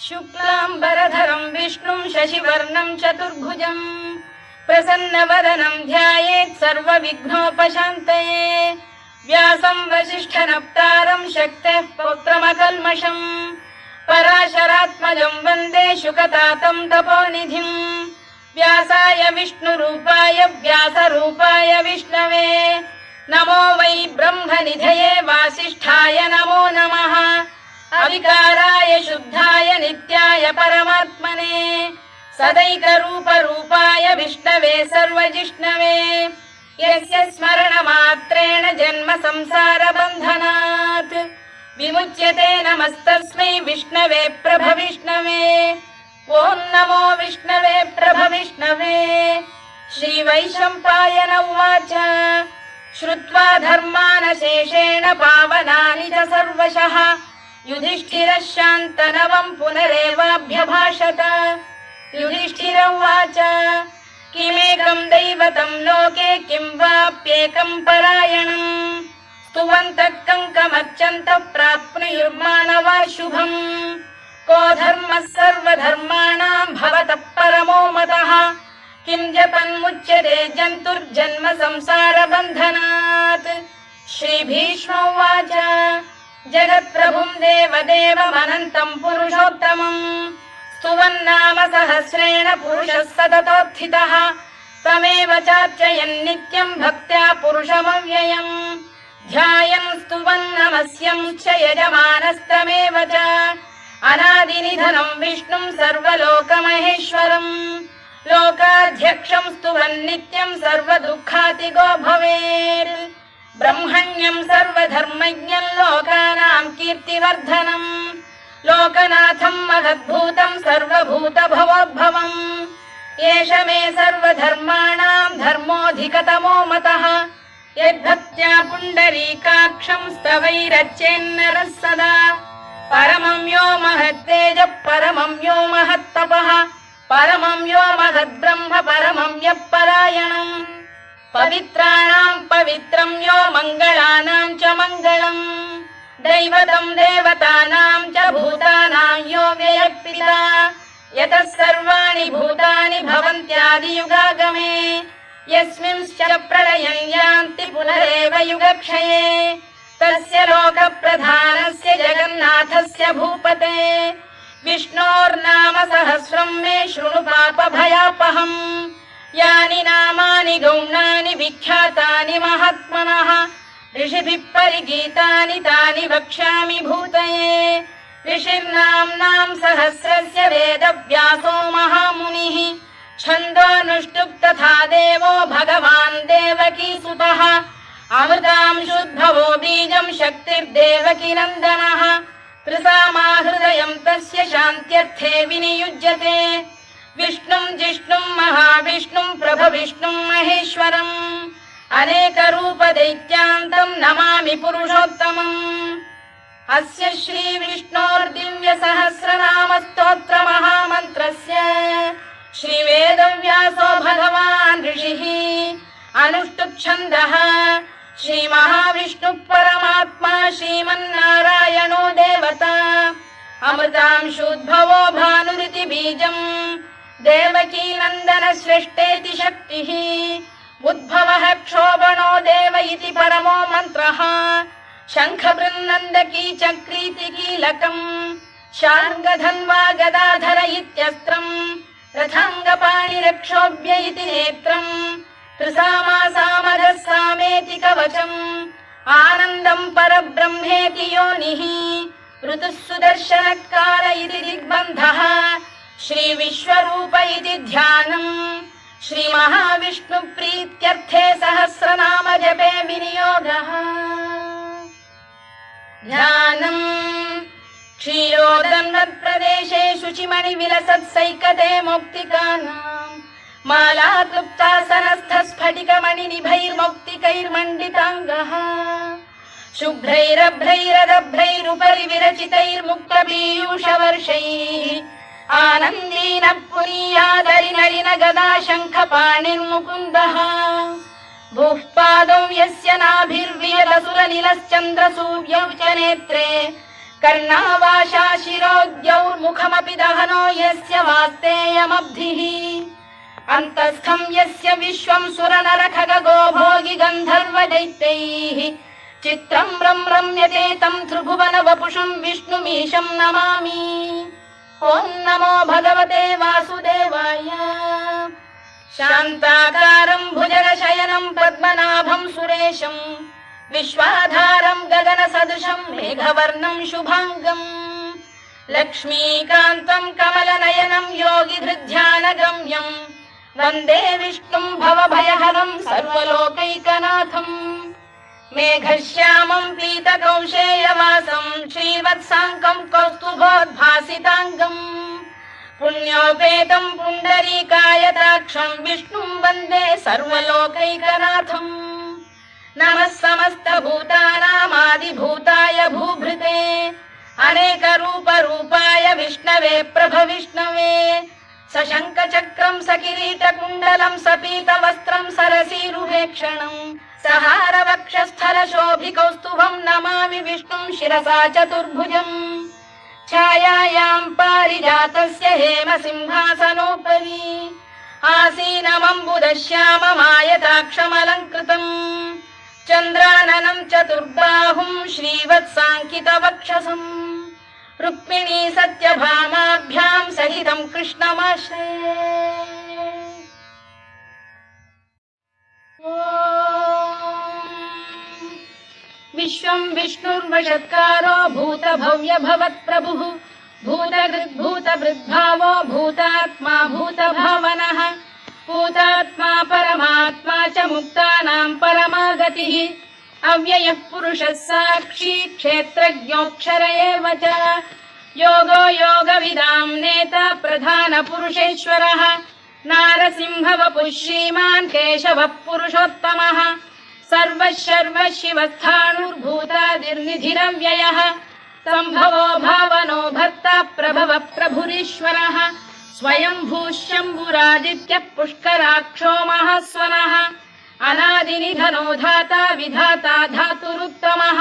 शुक्लाम्बरधरं विष्णुं शशिवर्णं चतुर्भुजं प्रसन्नवदनं ध्यायेत् सर्वविघ्नोपशान्तये। व्यासं वसिष्ठनप्तारं शक्तेः पौत्रमकल्मषम् पराशरात्मजं वन्दे शुकतातं तपोनिधिम्। व्यासाय विष्णुरूपाय व्यासरूपाय विष्णवे नमो वै ब्रह्मनिधये वासिष्ठाय नमो नमः। अविकाराय शुद्धाय नित्याय परमात्मने सदैकरूपरूपाय विष्णवे सर्वजिष्णवे यस्य स्मरणमात्रेण जन्म संसारबन्धनात् विमुच्यते। नमस्तस्मै विष्णवे प्रभविष्णवे। ॐ नमो विष्णवे प्रभविष्णवे। श्रीवैशम्पायन उवाच श्रुत्वा धर्मानशेषेण पावनानि च सर्वशः युधिष्ठिरः शान्तनवं पुनरेवाभ्यभाषत। युधिष्ठिर उवाच किमेकं दैवतं लोके किं वाप्येकं परायणम् स्तुवन्तः कङ्कमर्चन्तः प्राप्नुयुर्मानवा शुभम्। को धर्मः सर्वधर्माणां भवतः परमो मतः किं जपन्मुच्यते जन्तुर्जन्म संसारबन्धनात्। श्रीभीष्म उवाच जगत्प्रभुं देवदेवमनन्तं पुरुषोत्तमम् स्तुवन्नाम सहस्रेण पुरुषः सततोत्थितः तमेव चार्चयन् नित्यं भक्त्या पुरुषमव्ययम् ध्यायन् स्तुवन् नमस्यं च यजमानस्तमेव च अनादिनिधनं विष्णुं सर्वलोकमहेश्वरम् लोकाध्यक्षं स्तुवन् नित्यं सर्वदुःखातिगो भवेत्। ब्रह्मण्यं सर्वधर्मज्ञं लोकानां कीर्तिवर्धनम् लोकनाथं महद्भूतं सर्वभूतभवोद्भवम् एष मे सर्वधर्माणां धर्मोऽधिकतमो मतः यद्भक्त्या पुण्डरीकाक्षं स्तवैरच्चेन्नरः सदा। परमं यो महत्तेजः परमं यो महत्तपः परमं यो महद्ब्रह्म परमं यः परायणम् पवित्राणां पवित्रं यो मङ्गलानां च मङ्गलम् दैवतं देवतानां च भूतानां यो व्ययः यतः सर्वाणि भूतानि भवन्त्यादियुगागमे यस्मिंश्च प्रलयं यान्ति पुनरेव युगक्षये तस्य लोकप्रधानस्य जगन्नाथस्य भूपते विष्णोर्नाम सहस्रं मे शृणु पापभयापहम्। यानि नामानि गौणानि विख्यातानि महात्मनः ऋषिभिः परिगीतानि तानि वक्ष्यामि भूतये। ऋषिर्नाम्नां सहस्रस्य वेदव्यासो महामुनिः छन्दोऽनुष्टुप् तथा देवो भगवान् देवकीसुतः अमृतांशुद्भवो बीजं शक्तिर्देवकी नन्दनः त्रिसामा हृदयं तस्य शान्त्यर्थे विनियुज्यते। विष्णुं जिष्णुं महाविष्णुं प्रभविष्णुं महेश्वरम् अनेकरूपदैत्यान्तं नमामि पुरुषोत्तमम्। अस्य श्रीविष्णोर्दिव्यसहस्रनामस्तोत्रमहामन्त्रस्य श्रीवेदव्यासो भगवान् ऋषिः अनुष्टुप्-छन्दः श्रीमहाविष्णुः परमात्मा श्रीमन्नारायणो देवता अमृतांशुद्भवो भानुरिति बीजम् देवकी नन्दन श्रेष्ठेति शक्तिः उद्भवः क्षोभणो देव इति परमो मन्त्रः शङ्खबृन्नन्दकी चक्रीति कीलकम् शार्ङ्गधन्वा गदाधर इत्यस्त्रम् रथाङ्गपाणिरक्षोभ्य इति नेत्रम् त्रिसामा सामरः सामेति कवचम् आनन्दं परब्रह्मेति योनिः ऋतुः सुदर्शनकाल इति दिग्बन्धः श्रीविश्वरूप इति ध्यानम् श्रीमहाविष्णुप्रीत्यर्थे सहस्रनाम जपे विनियोगः। ध्यानम् क्षीरोदन्वत्प्रदेशे शुचिमणिविलसत्सैकते मौक्तिकानाम् मालाक्लुप्तासनस्थस्फटिकमणिनिभैर्मौक्तिकैर्मण्डिताङ्गः शुभ्रैरभ्रैरदभ्रैरुपरि विरचितैर्मुक्तपीयूषवर्षैः आनन्दीनः पुनीयादरिनरिन गदा शङ्खपाणिर्मुकुन्दः भूः पादौ यस्य नाभिर्वियलसुरनिलश्चन्द्रसूर्यौ च नेत्रे कर्णावाशा शिरोद्यौर्मुखमपि दहनो यस्य वास्तेयमब्धिः अन्तस्थं यस्य विश्वं सुरनरखगो भोगि गन्धर्व दैत्यैः चित्रं रम्यते तं त्रिभुवन वपुषं विष्णुमीशं नमामि। ॐ नमो भगवते वासुदेवाय। शान्ताकारं भुजगशयनं पद्मनाभं सुरेशं विश्वाधारं गगनसदृशं मेघवर्णं शुभाङ्गम् लक्ष्मीकान्तं कमलनयनं योगिधृध्यानगम्यं वन्दे विष्णुं भवभयहरं सर्वलोकैकनाथम्। मेघश्यामं पीतकौशेयवासं श्रीवत्साङ्कं कौस्तुभोद्भासिताङ्गम् पुण्योपेतं पुण्डरीकायताक्षं विष्णुं वन्दे सर्वलोकैकनाथम्। नमः समस्तभूतानामादिभूताय भूभृते अनेकरूपरूपाय विष्णवे प्रभविष्णवे सशङ्खचक्रं सकिरीटकुण्डलं सपीतवस्त्रं सरसीरुहेक्षणं सहारवक्षस्थलशोभिकौस्तुभं नमामि विष्णुं शिरसा चतुर्भुजम्। छायायां पारिजातस्य हेमसिंहासनोपरि आसीनमम्बुदश्याममायताक्षमलङ्कृतम् चन्द्राननं चतुर्बाहुं श्रीवत्साङ्कितवक्षसम् रुक्मिणी सत्यभामाभ्यां सहितं कृष्णमाश्रये। विश्वं विष्णुर्वषत्कारो भूतभव्य भवत्प्रभुः भूतभृद्भावो भूतात्मा भूतभावनः भूतात्मा परमात्मा च मुक्तानां परमागतिः अव्ययः पुरुषः साक्षी क्षेत्रज्ञोऽक्षर एव च योगो योगविदां नेता प्रधानपुरुषेश्वरः नारसिंहवपुः श्रीमान् केशवः पुरुषोत्तमः सर्वः शर्व शिवस्थाणुर्भूतादिर्निधिरव्ययः सम्भवो भावनो भर्ता प्रभवः प्रभुरीश्वरः स्वयंभूः शम्भुरादित्यः पुष्कराक्षो महास्वनः अनादिनिधनो धाता विधाता धातुरुत्तमः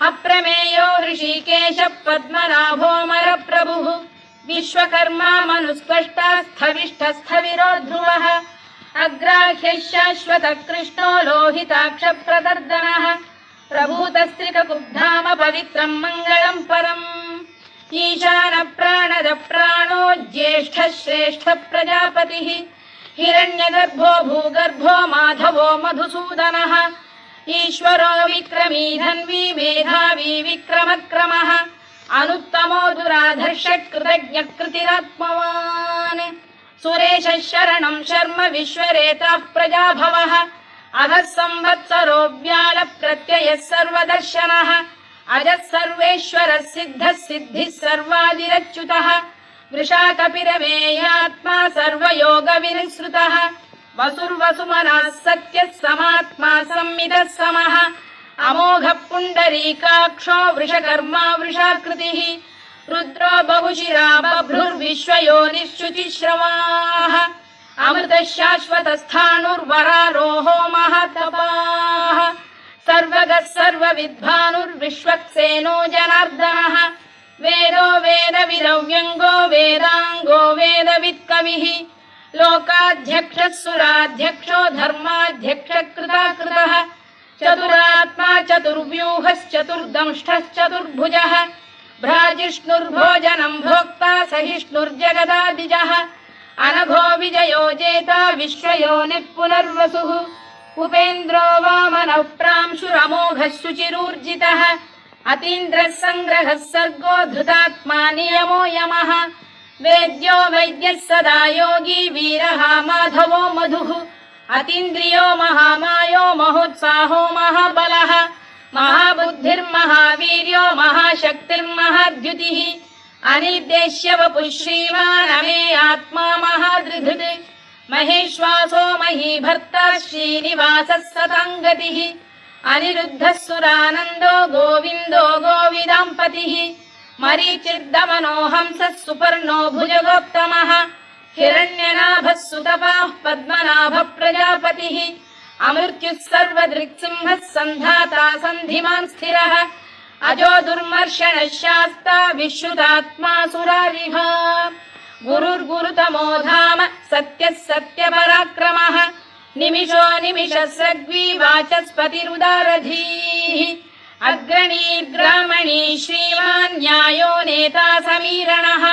अप्रमेयो ऋषिकेशः पद्मनाभोऽमरप्रभुः विश्वकर्मा मनुस्पष्टा स्थविष्ठस्थविरो ध्रुवः अग्राह्यः शाश्वतः कृष्णो लोहिताक्षप्रदर्दनः प्रभूतस्त्रिककुब्धाम पवित्रं मङ्गलं परम् ईशान प्राणद प्राणो ज्येष्ठः श्रेष्ठः प्रजापतिः हिरण्यगर्भो भूगर्भो माधवो मधुसूदनः ईश्वरो विक्रमी धन्वी मेधावी विक्रमक्रमः अनुत्तमो दुराधर्षः कृतज्ञः कृतिरात्मवान् सुरेशः शरणं शर्म विश्वरेताः प्रजाभवः अधः संवत्सरो व्यालः प्रत्ययः सर्वदर्शनः अजः सर्वेश्वरः सिद्धः सिद्धिः सर्वादिरच्युतः वृषाकपिरमेयात्मा सर्वयोगविनिसृतः वसुर्वसुमनः सत्यः समात्मा संमितः समः अमोघः पुण्डरीकाक्षो वृषकर्मा वृषाकृतिः रुद्रो बहुशिरा बभ्रुर्विश्वयोनिश्चुतिश्रवाः अमृतः शाश्वतस्थाणुर्वरारोहो महातपाः सर्वगः सर्वविद्भानुर्विश्वक्सेनो जनार्दनः वेदो वेदविदव्यङ्गो वेदाङ्गो वेदवित्कविः लोकाध्यक्षः सुराध्यक्षो धर्माध्यक्षः कृताकृतः चतुरात्मा चतुर्व्यूहश्चतुर्दंष्टश्चतुर्भुजः भ्राजिष्णुर्भोजनं भोक्ता सहिष्णुर्जगदादिजः अनघो विजयो जेता विश्वयोनिः पुनर्वसुः उपेन्द्रो वामनः प्रांशुरमोघः शुचिरूर्जितः अतीन्द्रः सङ्ग्रहः सर्गो धृतात्मा नियमो यमः वेद्यो वैद्यः सदा योगी वीरः माधवो मधुः अतीन्द्रियो महामायो महोत्साहो महाबलः महाबुद्धिर्महावीर्यो महाशक्तिर्महाद्युतिः अनिर्देश्य वपुः श्रीमान् अमे आत्मा महाधृधृत् महेश्वासो महीभर्ता श्रीनिवासः सताङ्गतिः अनिरुद्धः सुरानन्दो गोविन्दो गोविदाम्पतिः मरीचिर्दमनो हंसः सुपर्णो भुजगोत्तमः हिरण्यनाभः सुतपाः पद्मनाभः प्रजापतिः अमृत्युः सर्वदृक्सिंहः सन्धाता सन्धिमान् स्थिरः अजो दुर्मर्षणः शास्ता विश्रुतात्मा सुरारिः गुरुर्गुरुतमो धाम सत्यः सत्यपराक्रमः निमिषो निमिषस्रग्वी वाचस्पतिरुदारधीः अग्रणी श्रीमान् न्यायो नेता समीरणः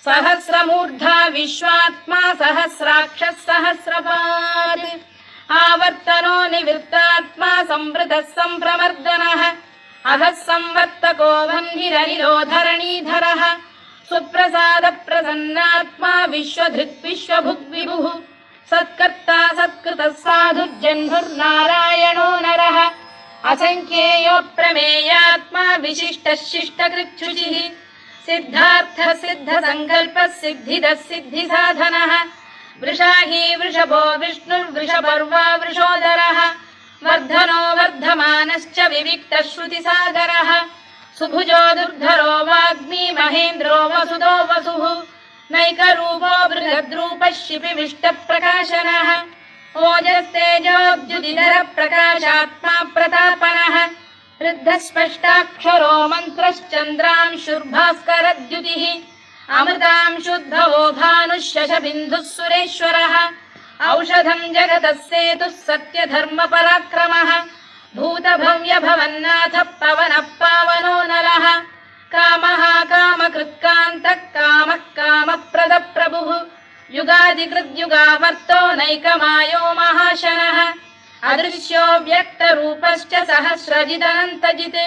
सहस्रमूर्धा विश्वात्मा सहस्राक्षः सहस्रपात् आवर्तनो निवृत्तात्मा संवृतः सम्प्रमर्दनः अधः संवर्तको वह्निरनिरो धरणीधरः सुप्रसाद प्रसन्नात्मा विश्वधृत् विश्वभुग्विभुः सत्कर्ता सत्कृतः साधुर्जह्नुर्नारायणो नरः असंख्येयो प्रमेयात्मा विशिष्टः शिष्टकृच्छुचिः सिद्धार्थ सिद्ध संकल्पः सिद्धिदः सिद्धिसाधनः वृषाही वृषभो विष्णुर्वृषपर्वा वृषोदरः वर्धनो वर्धमानश्च विविक्तः श्रुतिसागरः सुभुजो दुर्धरो वाग्मी महेन्द्रो वसुदो वसुः नैकरूपो बृहद्रूपः शिपिविष्टप्रकाशनः ओजस्तेजोद्युदिधरः प्रकाशात्मा प्रतापनः वृद्धस्पष्टाक्षरो मन्त्रश्चन्द्रांशुर्भास्करद्युतिः अमृतांशुद्धवो भानुः शशबिन्दुः सुरेश्वरः औषधम् जगतः सेतुः सत्यधर्मपराक्रमः भूतभव्यभवन्नाथः पवनः पावनो नरः कामः कामकृत्कान्तः कामः कामप्रदप्रभुः युगादिकृद्युगावर्तो नैकमायो महाशनः अदृश्यो व्यक्तरूपश्च सहस्रजिदनन्तजित्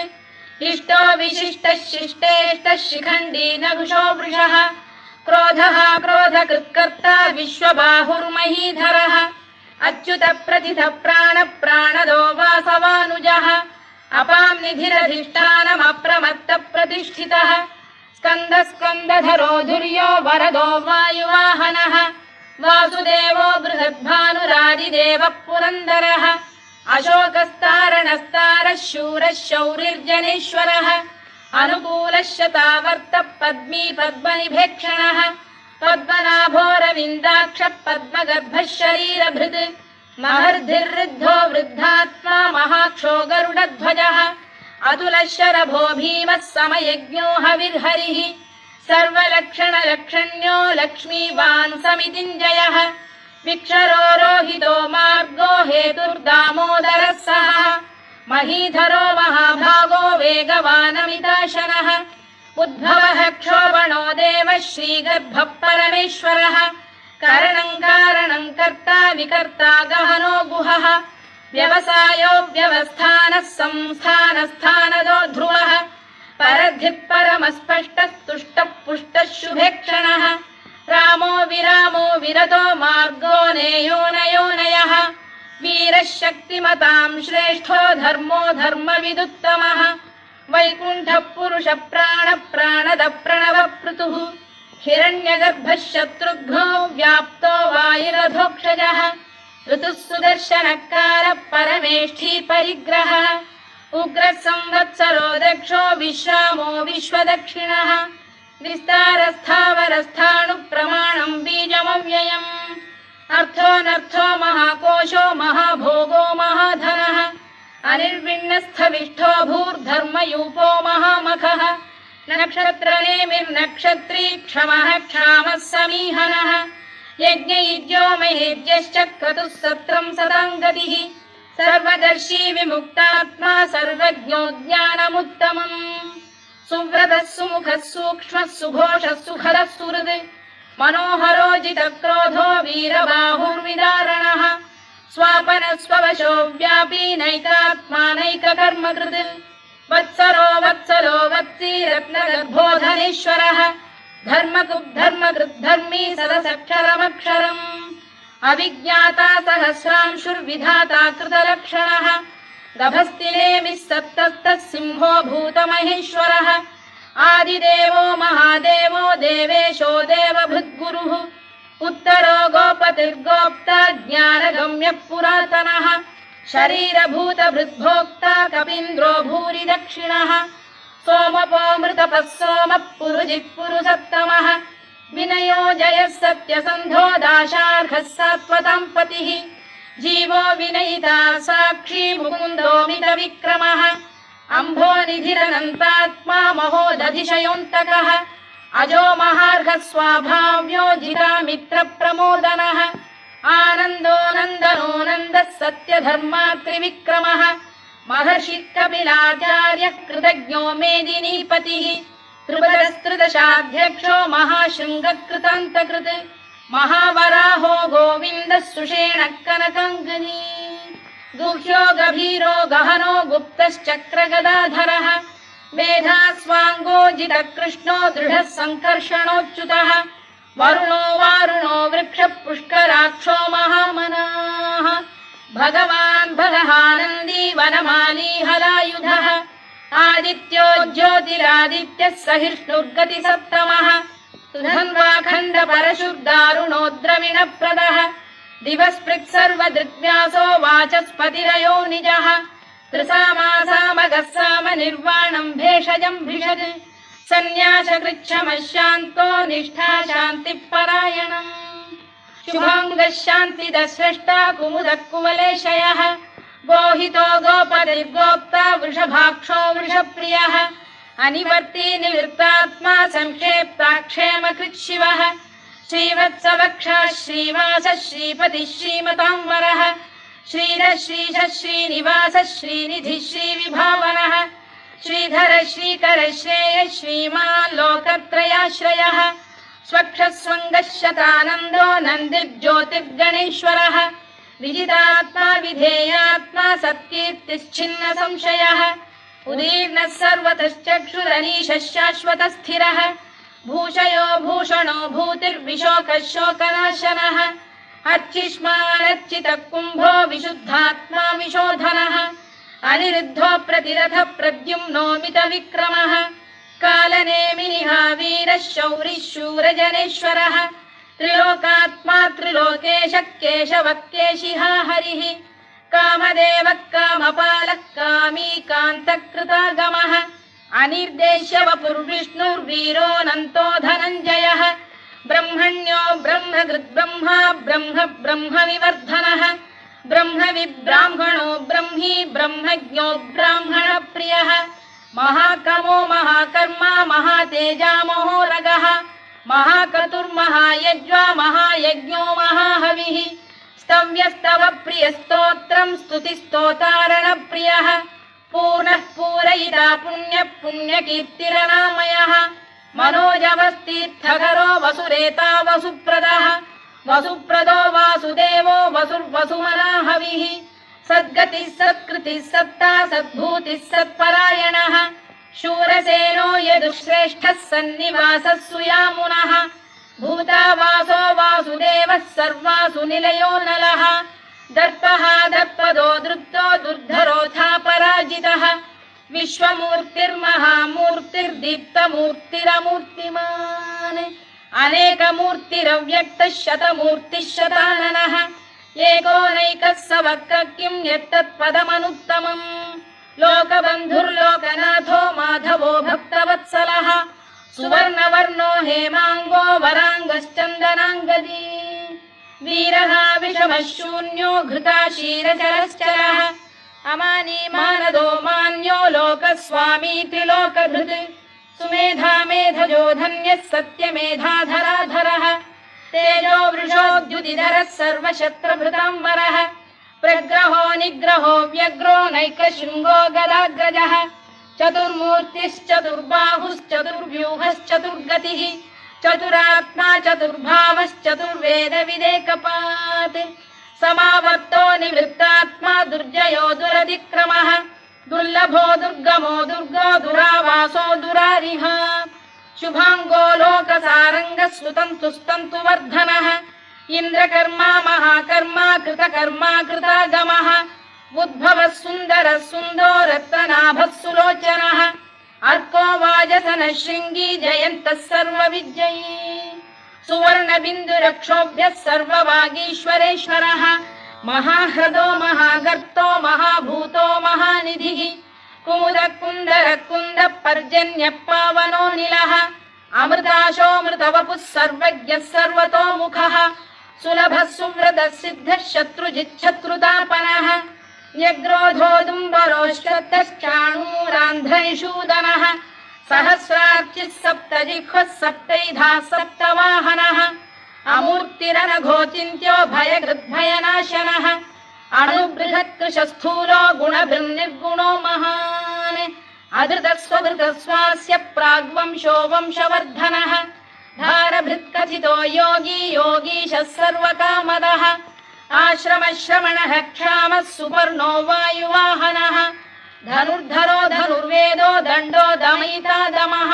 इष्टो विशिष्टः शिष्टेष्टः शिखण्डी नघुषो वृषः क्रोधः क्रोधकृत्कर्ता विश्वबाहुर्महीधरः अच्युत प्रथितः प्राणदो वासवानुजः अपां निधिरधिष्ठानमप्रमत्त प्रतिष्ठितः स्कन्दधरो धुर्यो वरदो वायुवाहनः वासुदेवो बृहद्भानुरादिदेवः पुरन्दरः अशोकस्तारणस्तारः शूरः शौरिर्जनेश्वरः अनुकूलः शतावर्तः पद्मी पद्मनिभेक्षणः पद्मनाभोरविन्दाक्षः पद्मगर्भः शरीरभृत् महर्धिर्वृद्धो वृद्धात्मा महाक्षो गरुडध्वजः अतुलः शरभो भीमः समयज्ञो हविर्हरिः सर्वलक्षणलक्षण्यो लक्ष्मीवान् समितिञ्जयः विक्षरो रोहितो मार्गो हेतुर्दामोदरः सः महीधरो महाभागो वेगवानमिताशनः उद्भवः क्षोभणो देवः श्रीगर्भः परमेश्वरः कारणं कारणं कर्ता विकर्ता गहनो गुहः व्यवसायो व्यवस्थानः संस्थानस्थानदो ध्रुवः परद्धिः परमस्पष्टः तुष्टः पुष्टः शुभेक्षणः रामो विरामो विरतो मार्गो नेयो नयोनयः वीरः शक्तिमतां श्रेष्ठो धर्मो धर्मविदुत्तमः वैकुण्ठः पुरुषः प्राणद प्रणवपृतुः हिरण्यगर्भः शत्रुघ्नो व्याप्तो वायुरधोक्षजः ऋतुः सुदर्शनकारः परमेष्ठी परिग्रहः उग्रः संवत्सरो दक्षो विश्रामो विश्वदक्षिणः विस्तारस्थावरस्थाणुः प्रमाणं बीजमव्ययम् अर्थोऽनर्थो महाकोशो महाभोगो महाधनः अनिर्विण्णस्थविष्ठो भूर्धर्मयूपो महामखः नक्षत्रनेमिर्नक्षत्री क्षमः क्षामः समीहनः यज्ञयुज्यो महेज्यश्च क्रतुः सत्रं सदां गतिः सर्वदर्शी विमुक्तात्मा सर्वज्ञो ज्ञानमुत्तमम् सुव्रतः सुमुखः सूक्ष्मः सुघोषः सुखदः सुहृद् मनोहरो जितक्रोधो वीरबाहुर्विदारणः स्वापनः स्ववशो व्यापी नैकात्मा नैककर्मकृत् वत्सरो वत्सी रत्नगर्भोधनेश्वरः धर्मकृद्धर्मी सदसक्षरमक्षरम् अविज्ञाता सहस्रांशुर्विधाता कृतलक्षणः गभस्तिनेमिः सप्तस्तः सिंहो भूतमहेश्वरः आदिदेवो महादेवो देवेशो देवभृद्गुरुः उत्तरो गोपतिर्गोप्ता ज्ञानगम्यः पुरातनः शरीरभूतभृद्भोक्ता कपीन्द्रो भूरि दक्षिणः सोमपोऽमृतपः सोमः पुरुजित् पुरुषत्तमः विनयो जयः सत्यसन्धो दाशार्हः सात्वतां पतिः जीवो विनयिता साक्षी मुकुन्दो मितविक्रमः अम्भोनिधिरनन्तात्मा महोदधिशयोऽन्तकः अजो महार्घ स्वाभाव्यो जितामित्रप्रमोदनः आनन्दो नन्दनो नन्दः सत्यधर्मात्रिविक्रमः महर्षिः कपिलाचार्यः कृतज्ञो मेदिनीपतिः त्रिपदस्त्रिदशाध्यक्षो महाशृङ्गकृतान्तकृत् महावराहो गोविन्दः सुषेणः कनकाङ्गनी गुह्यो गभीरो गहनो गुप्तश्चक्रगदाधरः मेधास्वाङ्गो जितकृष्णो दृढः सङ्कर्षणोच्युतः वरुणो वारुणो वृक्षः पुष्कराक्षो महामनाः भगवान् भगहानन्दी वनमाली हलायुधः आदित्यो ज्योतिरादित्यः सहिष्णुर्गतिसत्तमः सुधन्वाखण्ड परशुर्दारुणो द्रविणप्रदः दिवस्पृक् सर्वदृग्व्यासो वाचस्पतिरयो निजः त्रिसामासामगः साम निर्वाणम् भेषजम् भिषज सन्न्यासकृच्छमशान्तो निष्ठा शान्तिः परायणम् शुभाङ्गः शान्तिदः स्रष्टा कुमुदः कुवलेशयः गोहितो गोपतिर्गोप्ता वृषभाक्षो वृषप्रियः अनिवर्ती निवृत्तात्मा संक्षेप्ताक्षेमकृत् शिवः श्रीवत्सवक्षः श्रीवासः श्रीपतिः श्रीमताम्बरः श्रीधः श्रीशः श्रीनिवासः श्रीनिधिः श्रीविभावनः श्रीधर श्रीकर श्रेयः श्रीमान् लोकत्रयाश्रयः स्वक्षः स्वङ्गः शतानन्दो नन्दिर्ज्योतिर्गणेश्वरः विजितात्मा विधेयात्मा सत्कीर्तिश्चिन्न संशयः उदीर्णः सर्वतश्चक्षुरनीशः शाश्वतः स्थिरः भूषयो भूषणो भूतिर्विशोकः शोकनाशनः अर्चिष्मानर्चितः कुम्भो विशुद्धात्मा विशोधनः अनिरुद्धो प्रतिरथ प्रद्युम्नो मितविक्रमः कालनेमिनिः वीरः शौरिः शूरजनेश्वरः त्रिलोकात्मा त्रिलोकेशः केशवः केशिहा हरिः कामदेवः कामपालः कामी कान्तकृतागमः अनिर्देश्य वपुर्विष्णुर्वीरोऽनन्तो धनञ्जयः ब्रह्मण्यो ब्रह्मकृद्ब्रह्मा ब्रह्म ब्रह्मविवर्धनः ब्रह्मविब्राह्मणो ब्रह्मी ब्रह्मज्ञो ब्राह्मणप्रियः महाकमो महाकर्मा महातेजा महोरगः महाक्रतुर्महायज्वा महायज्ञो महाहविः स्तव्यस्तव प्रियस्तोत्रम् स्तुतिस्तोतारणप्रियः पूर्णः पूरयिता पुण्यः पुण्यकीर्तिरनामयः मनोजवस्तीर्थकरो वसुरेता वसुप्रदः वसुप्रदो वासुदेवो वसुर्वसुमनाहविः सद्गतिः सत्कृतिः सत्ता सद्भूतिः सत्परायणः शूरसेनो यदुश्रेष्ठः सन्निवासः सुयामुनः भूतावासो वासुदेवः सर्वासु निलयो नलः दर्पः दर्पदो दृप्तो दुर्धरोऽथा पराजितः विश्वमूर्तिर्महामूर्तिर्दीप्तमूर्तिरमूर्तिमान् अनेकमूर्तिरव्यक्तः शतमूर्तिः शताननः एकोनैकः स वक्र किं यत्तत्पदमनुत्तमम् लोकबन्धुर्लोकनाथो माधवो भक्तवत्सलः सुवर्णवर्णो हेमाङ्गो वराङ्गश्चन्दनाङ्गदी वीरः विषमः शून्यो घृता क्षीरचरश्चरः अमानी मानदो मान्यो लोकस्वामी त्रिलोकधृत् सुमेधा मेधजो धन्यः सत्यमेधाधराधरः तेजो वृषोद्युतिधरः सर्वशत्रभृताम्बरः प्रग्रहो निग्रहो व्यग्रो नैकशृङ्गो गदाग्रजः चतुर्मूर्तिश्चतुर्बाहुश्चतुर्व्यूहश्चतुर्गतिः चतुरात्मा चतुर्भावश्चतुर्वेदविदेकपात् समावर्तो निवृत्तात्मा दुर्जयो दुरतिक्रमः दुर्लभो दुर्गमो दुर्गो दुरावासो दुरारिः शुभाङ्गो लोकसारङ्गः स्तुतन्तु वर्धनः इन्द्रकर्मा महाकर्मा कृतकर्मा कृतागमः उद्भवः सुन्दरः सुन्दो रत्ननाभः सुलोचनः अर्को वाजसनः शृङ्गी जयन्तः सर्वविजयी सुवर्णबिन्दुरक्षोभ्यः सर्ववागीश्वरेश्वरः महाह्रदो महागर्तो महाभूतो महानिधिः कुमुदः कुन्दरः कुन्दः पर्जन्यः पावनो निलः अमृताशोऽमृतवपुः सर्वज्ञः सर्वतोमुखः सुलभः सुव्रतः सिद्धः शत्रुजिच्छत्रुतापनः न्यग्रोधोदुम्बरोश्चतश्चाणूरान्ध्रैषूदनः सहस्रार्चिः सप्तजिह्वः सप्तैधा सप्तवाहनः अमूर्तिरनघोचिन्त्यो भयकृद्भयनाशनः अणुबृहत्कृशस्थूलो गुणभृन्निर्गुणो महान् अधृतस्वधृतस्वास्य प्राग्वंशो वंशवर्धनः धारभृत्कथितो योगी योगीशः सर्वकामदः आश्रमश्रमणः क्षामः सुपर्णो वायुवाहनः धनुर्धरो धनुर्वेदो दण्डो दमयिता दमः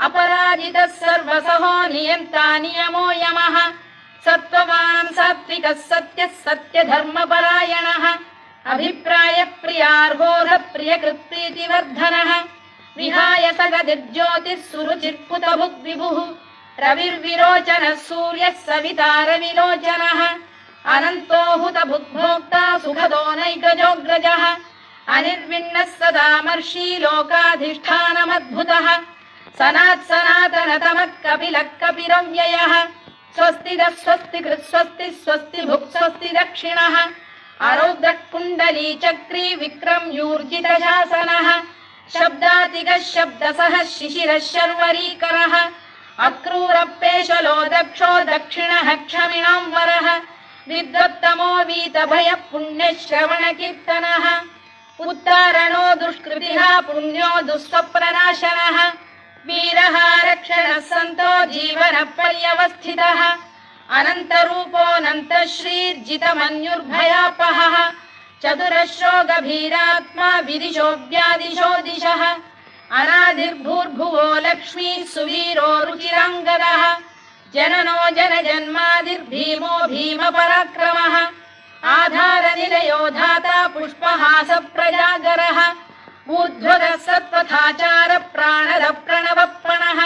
अपराजितः सर्वसहो नियन्ता नियमो यमः सत्त्ववान् सात्विकः सत्यः सत्यधर्मपरायणः अभिप्रायप्रियार्होः प्रियकृत्प्रीतिवर्धनः विहाय सगतिर्ज्योतिः सुरुचिर्पुतभुग्विभुः रविर्विरोचनः सूर्यः सविता रविलोचनः अनन्तो हुतभुग्भोक्ता सुखदो नैकजोऽग्रजः अनिर्विण्णः सदामर्षी लोकाधिष्ठानमद्भुतः सनातनतमः कपिलः कपिरव्ययः स्वस्तिदः स्वस्तिकृत् स्वस्ति स्वस्ति भुक् स्वस्ति दक्षिणः आरौद्रः कुण्डली चक्री विक्रम्यूर्जितशासनः शब्दातिगः शब्दसः शिशिरः शर्वरीकरः अक्रूरपेशलो दक्षो दक्षिणः क्षमिणां वरः विद्वत्तमो वीतभयः पुण्यश्रवणकीर्तनः उत्तारणो दुष्कृतिः पुण्यो दुःस्वप्ननाशनः वीरः रक्षणः सन्तो जीवनपर्यवस्थितः अनन्तरूपोऽनन्तश्रीर्जितमन्युर्भयापहः चतुरश्रो गभीरात्मा विदिशो व्यादिशो दिशः अनादिर्भूर्भुवो लक्ष्मी सुवीरो रुचिराङ्गदः जननो जनजन्मादिर्भीमो भीमपराक्रमः आधारनिलयो धाता पुष्पहास प्रजागरः ऊर्ध्वगः सत्त्वथाचार प्राणद प्रणवप्रणः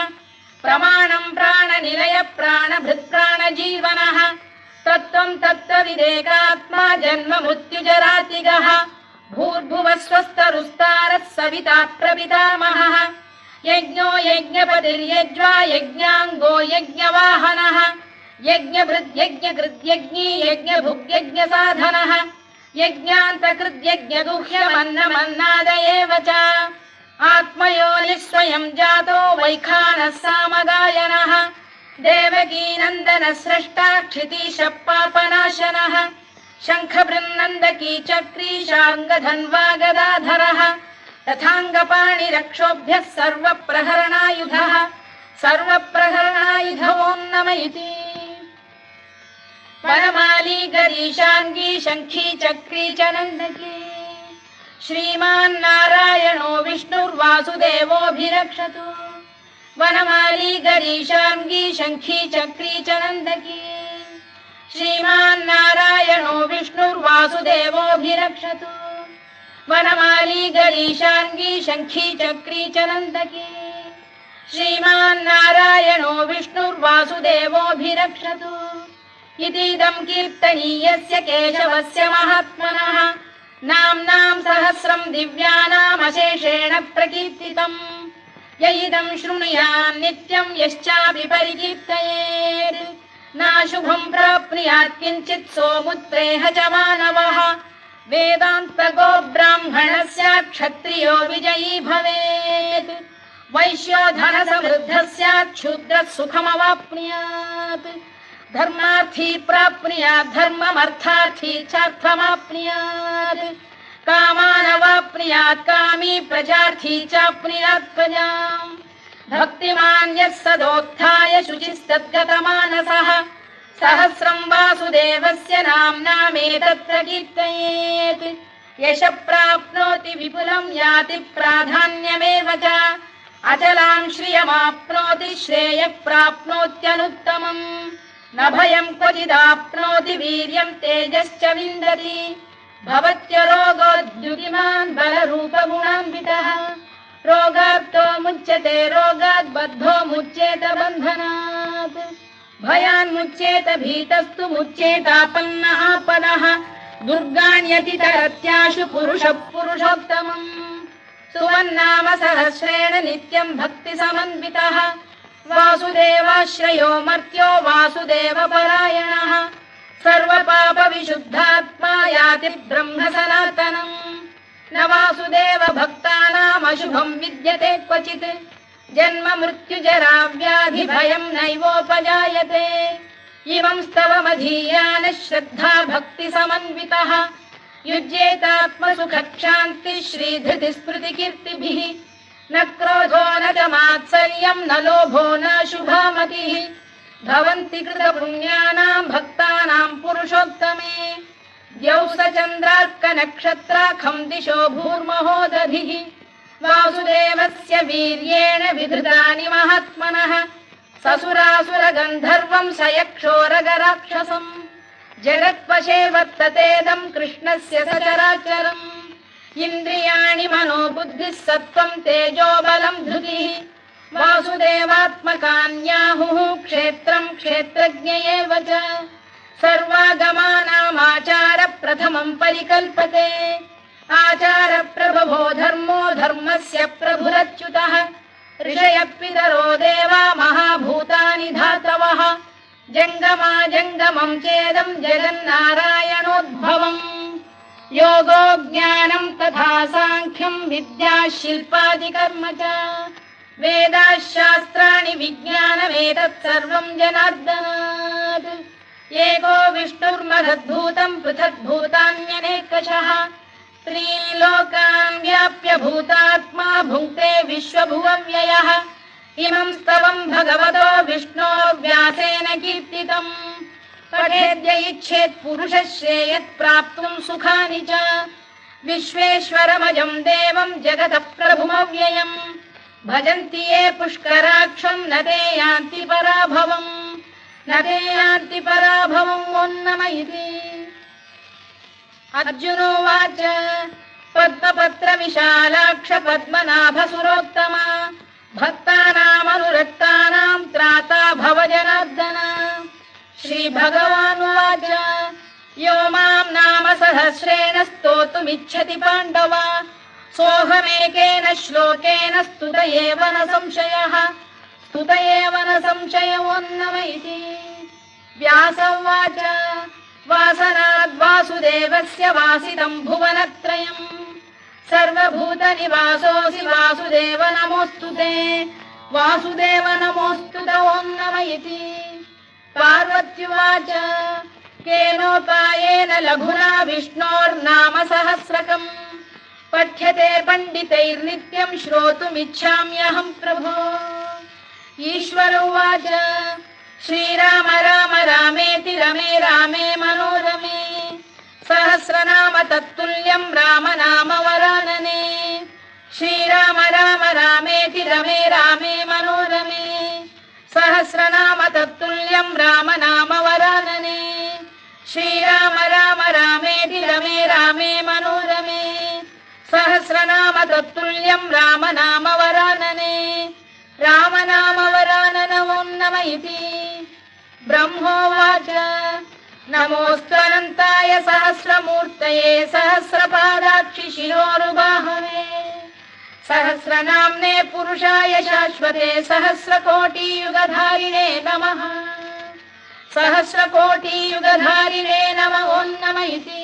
प्रमाणं प्राणनिलय प्राणभृत्प्राणजीवनः तत्त्वं तत्त्वविदेकात्मा जन्म मृत्युजरातिगः भूर्भुवः स्वस्तरुस्तारः सविता प्रपितामहः यज्ञो यज्ञपतिर्यज्वा यज्ञाङ्गो यज्ञवाहनः यज्ञभृद्यज्ञकृद्यज्ञी यज्ञभुग्यज्ञसाधनः यज्ञान्तकृद्यज्ञगुह्यमन्नमन्नाद एव च आत्मयोनिः स्वयं जातो वैखानः सामगायनः देवकीनन्दनः स्रष्टा क्षितीशः पापनाशनः शङ्खबृन्नन्दकी चक्री शार्ङ्गधन्वा गदाधरः तथाङ्गपाणिरक्षोभ्यः सर्वप्रहरणायुधः सर्वप्रहरणायुधो नम इति वनमाली गरीशाङ्गी शङ्खी चक्री च नन्दकी श्रीमान्नारायणो विष्णुर्वासुदेवोऽभिरक्षतु वनमाली गरीशाङ्गी शङ्खी चक्री च नन्दकी श्रीमान्नारायणो विष्णुर्वासुदेवोऽभिरक्षतु वनमाली गरीशाङ्गी शङ्खी चक्री च नन्दकी श्रीमान्नारायणो विष्णुर्वासुदेवोऽभिरक्षतु इतीदं कीर्तनीयस्य केशवस्य महात्मनः नाम्नां सहस्रं दिव्यानामशेषेण प्रकीर्तितम् य इदं शृणुयात् नित्यं यश्चापि परिकीर्तयेत् नाशुभं प्राप्नुयात् किञ्चित् सोमुत्रेह च मानवः वेदान्तको ब्राह्मणः स्यात् क्षत्रियो विजयी भवेत् वैश्यो धनसमृद्धः स्यात् शूद्रः सुखमवाप्नुयात् धर्मार्थी प्राप्नुयात् धर्ममर्थार्थी चार्थमाप्नुयात् कामानवाप्नुयात् कामी प्रजार्थी चाप्नुयात् प्रजाम् भक्तिमान् यः सदोत्थाय शुचिस्तद्गतमानसः सहस्रं वासुदेवस्य नाम्नामेतत्र कीर्तयेत् यशः प्राप्नोति विपुलं याति प्राधान्यमेव च अचलां श्रियमाप्नोति श्रेयः प्राप्नोत्यनुत्तमम् न भयं क्वचिदाप्नोति वीर्यं तेजश्च विन्दति भवत्यरोगोद्युतिमान् बलरूपगुणान्वितः रोगार्तो मुच्यते रोगात् बद्धो मुच्येत बन्धनात् भयान्मुच्येत भीतस्तु मुच्येतापन्न आपदः दुर्गाण्यतितरत्याशु पुरुषः पुरुषोत्तमम् सुवन्नाम सहस्रेण नित्यं भक्तिसमन्वितः वासुदेवाश्रयो मर्त्यो वासुदेवपरायणः सर्वपापविशुद्धात्मा याति ब्रह्म सनातनम् न वासुदेव भक्तानामशुभम् विद्यते क्वचित् जन्म मृत्युजरा व्याधि भयम् नैवोपजायते इमं स्तवमधीयानः श्रद्धा भक्ति समन्वितः युज्येतात्मसुखक्षान्तिः श्रीधृतिस्मृतिकीर्तिभिः न क्रोधो न च मात्सर्यम् न लोभो न शुभामतिः भवन्ति कृतपुण्यानाम् भक्तानाम् पुरुषोत्तमे द्यौः स चन्द्रार्कनक्षत्राखम् दिशो भूर्महो दधिः वासुदेवस्य वीर्येण विधृतानि महात्मनः ससुरासुरगन्धर्वम् स यक्षोरगराक्षसम् जगत्वशे वर्ततेदम् कृष्णस्य सचराचरम् इन्द्रियाणि मनो बुद्धिः सत्त्वम् तेजो बलम् धृतिः वासुदेवात्मकान्याहुः क्षेत्रम् क्षेत्रज्ञ एव च सर्वागमानामाचार प्रथमम् परिकल्पते आचार प्रभवो धर्मो धर्मस्य प्रभुरच्युतः ऋषयः पितरो देवा महाभूतानि धातवः जङ्गमा जङ्गमम् चेदम् जगन्नारायणोद्भवम् योगो ज्ञानम् तथा साङ्ख्यम् विद्या शिल्पादिकर्म च वेदाः शास्त्राणि विज्ञानमेतत् सर्वम् जनार्दनात् एको विष्णुर्महद्भूतम् पृथग्भूतान्यनेकशः त्रीन् लोकान् व्याप्य भूतात्मा भुङ्क्ते विश्वभुवव्ययः इमम् स्तवम् भगवतो विष्णोर्व्यासेन कीर्तितम् पठेद्य इच्छेत् पुरुषः श्रेयत् प्राप्तुम् सुखानि च विश्वेश्वरमजम् देवम् जगतः प्रभुमव्ययम् भजन्ति ये पुष्कराक्षम् न ते यान्ति पराभवम् न ते यान्ति पराभवम् ओन्नम इति अर्जुनोवाच पद्मपत्र विशालाक्ष पद्मनाभ सुरोत्तमा भक्तानामनुरक्तानाम् त्राता भव जनार्दन श्रीभगवानुवाच यो माम् नाम सहस्रेण स्तोतुमिच्छति पाण्डव सोऽहमेकेन श्लोकेन स्तुत एव न संशयः स्तुत एव न संशयोन्नम इति व्यास उवाच वासनाद्वासुदेवस्य वासितम् भुवनत्रयम् सर्वभूतनिवासोऽसि वासुदेव नमोऽस्तु ते वासुदेव नमोऽस्तु ते ओन्नम इति पार्वत्युवाच केनोपायेन लघुना विष्णोर्नाम सहस्रकम् पठ्यते पण्डितैर्नित्यम् श्रोतुमिच्छाम्यहम् प्रभो ईश्वर उवाच श्रीराम राम रामेति रमे रामे मनोरमे सहस्रनाम तत्तुल्यम् राम नाम वरानने श्रीराम राम रामेति रमे रामे मनोरमे सहस्रनाम तत्तुल्यम् राम नाम वरानने श्रीराम राम रामेति रमे रामे मनोरमे सहस्रनाम तत्तुल्यम् राम नाम वरानने राम नाम वरानन ओन्नम इति ब्रह्मोवाच नमोऽस्त्वनन्ताय सहस्रमूर्तये सहस्रपादाक्षि शिरोरुबाहवे सहस्रनाम्ने पुरुषाय शाश्वते सहस्रकोटियुगधारिणे नमः सहस्रकोटियुगधारिणे नम ओन्नम इति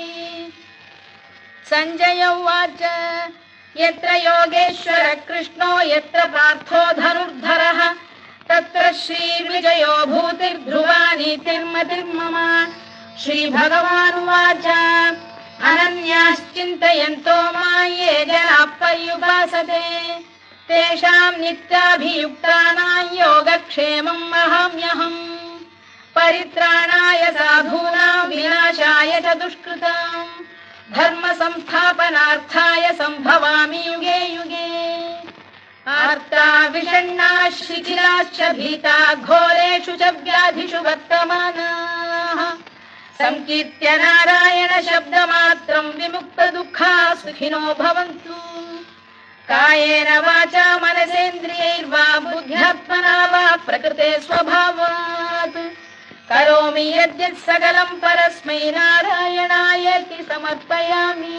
सञ्जय उवाच यत्र योगेश्वर कृष्णो यत्र पार्थो धनुर्धरः तत्र श्रीविजयो भूतिर्ध्रुवा नीतिर्मतिर्मम श्रीभगवानुवाच अनन्याश्चिन्तयन्तो मां ये जनाः पर्युपासते तेषाम् नित्याभियुक्तानां योगक्षेमम् वहाम्यहम् परित्राणाय साधूनां विनाशाय च दुष्कृताम् धर्म संस्थापनार्थाय संभवामि युगे युगे आर्ता विषण्णाः शिथिलाश्च भीता घोरेषु च व्याधिषु वर्तमानाः संकीर्त्य नारायण शब्दमात्रम् विमुक्तदुःखाः सुखिनो भवन्तु कायेन वाचा मनसेन्द्रियैर्वा बुद्ध्यात्मना वा प्रकृते स्वभावात् करोमि यद्यत् सकलम् परस्मै नारायणायेति समर्पयामि।